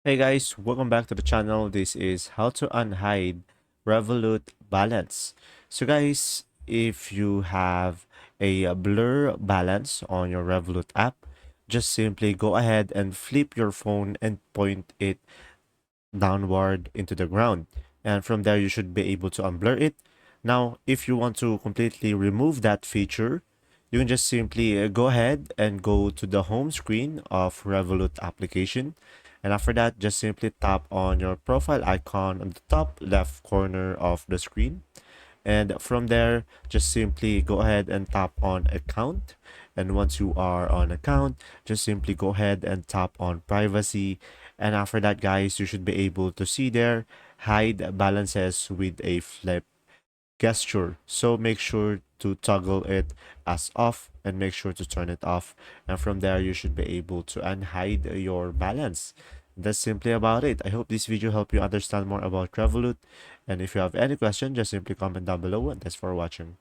Hey guys, welcome back to the channel. This is how to unhide Revolut balance. So guys, if you have a blur balance on your Revolut app, just simply go ahead and flip your phone and point it downward into the ground. And from there, you should be able to unblur it. Now, if you want to completely remove that feature, you can just simply go ahead and go to the home screen of Revolut application. And after that, just simply tap on your profile icon on the top left corner of the screen. And from there, just simply go ahead and tap on account. And once you are on account, just simply go ahead and tap on privacy. And after that, guys, you should be able to see there hide balances with a flip gesture. So make sure to toggle it as off and make sure to turn it off. And from there, you should be able to unhide your balance. That's simply about it. I hope this video helped you understand more about Revolut. And if you have any question, just simply comment down below. And thanks for watching.